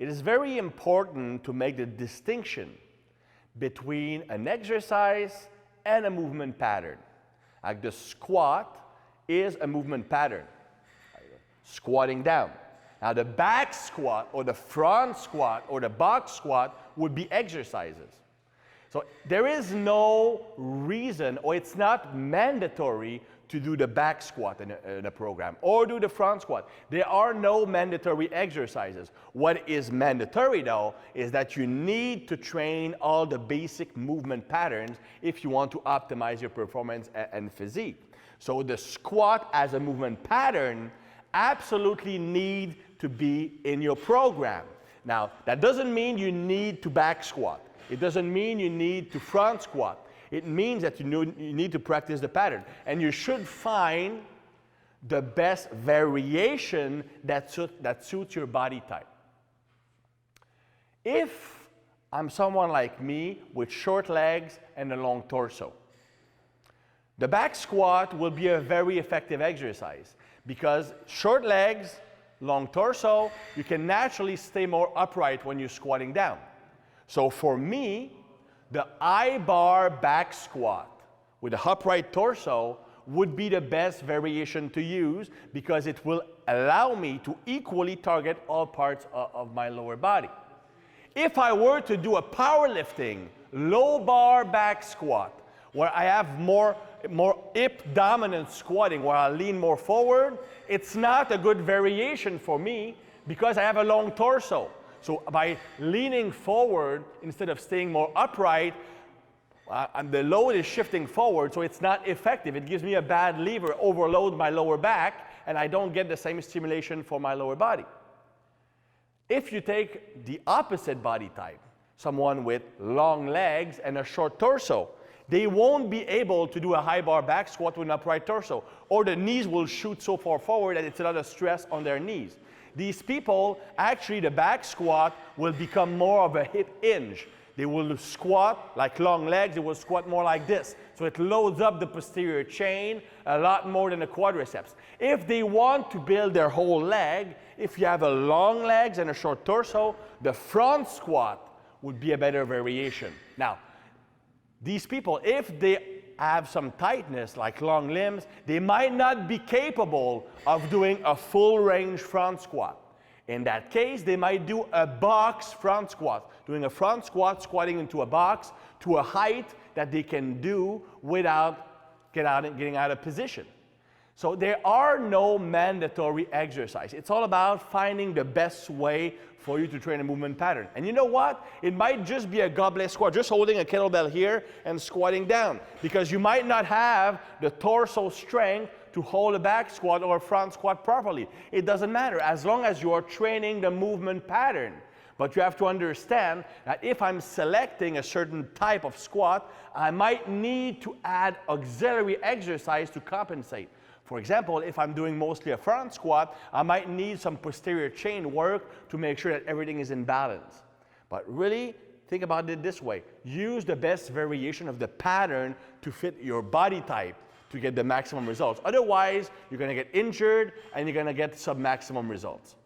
it is very important to make the distinction between an exercise and a movement pattern. Like the squat is a movement pattern, squatting down. Now the back squat or the front squat or the box squat would be exercises. So there is no reason, or it's not mandatory to do the back squat in a program or do the front squat. There are no mandatory exercises. What is mandatory though is that you need to train all the basic movement patterns if you want to optimize your performance and physique. So the squat as a movement pattern absolutely need to be in your program. Now, that doesn't mean you need to back squat. It doesn't mean you need to front squat. It means that you need to practice the pattern. And you should find the best variation that suits your body type. If I'm someone like me with short legs and a long torso, the back squat will be a very effective exercise because short legs, long torso, you can naturally stay more upright when you're squatting down. So for me, the I-bar back squat with a upright torso would be the best variation to use because it will allow me to equally target all parts of my lower body. If I were to do a powerlifting low bar back squat where I have more hip dominant squatting where I lean more forward, it's not a good variation for me because I have a long torso. So by leaning forward instead of staying more upright, and the load is shifting forward, so it's not effective. It gives me a bad lever, overload my lower back, and I don't get the same stimulation for my lower body. If you take the opposite body type, someone with long legs and a short torso, they won't be able to do a high bar back squat with an upright torso, or the knees will shoot so far forward that it's a lot of stress on their knees. These people, actually the back squat will become more of a hip hinge. They will squat like long legs, they will squat more like this. So it loads up the posterior chain a lot more than the quadriceps. If they want to build their whole leg, if you have a long legs and a short torso, the front squat would be a better variation. Now, these people, if they have some tightness like long limbs, they might not be capable of doing a full range front squat. In that case, they might do a box front squat, doing a front squat, squatting into a box to a height that they can do without getting out of position. So there are no mandatory exercise. It's all about finding the best way for you to train a movement pattern. And you know what? It might just be a goblet squat, just holding a kettlebell here and squatting down, because you might not have the torso strength to hold a back squat or a front squat properly. It doesn't matter as long as you are training the movement pattern. But you have to understand that if I'm selecting a certain type of squat, I might need to add auxiliary exercise to compensate. For example, if I'm doing mostly a front squat, I might need some posterior chain work to make sure that everything is in balance. But really, think about it this way. Use the best variation of the pattern to fit your body type to get the maximum results. Otherwise, you're going to get injured and you're going to get sub-maximum results.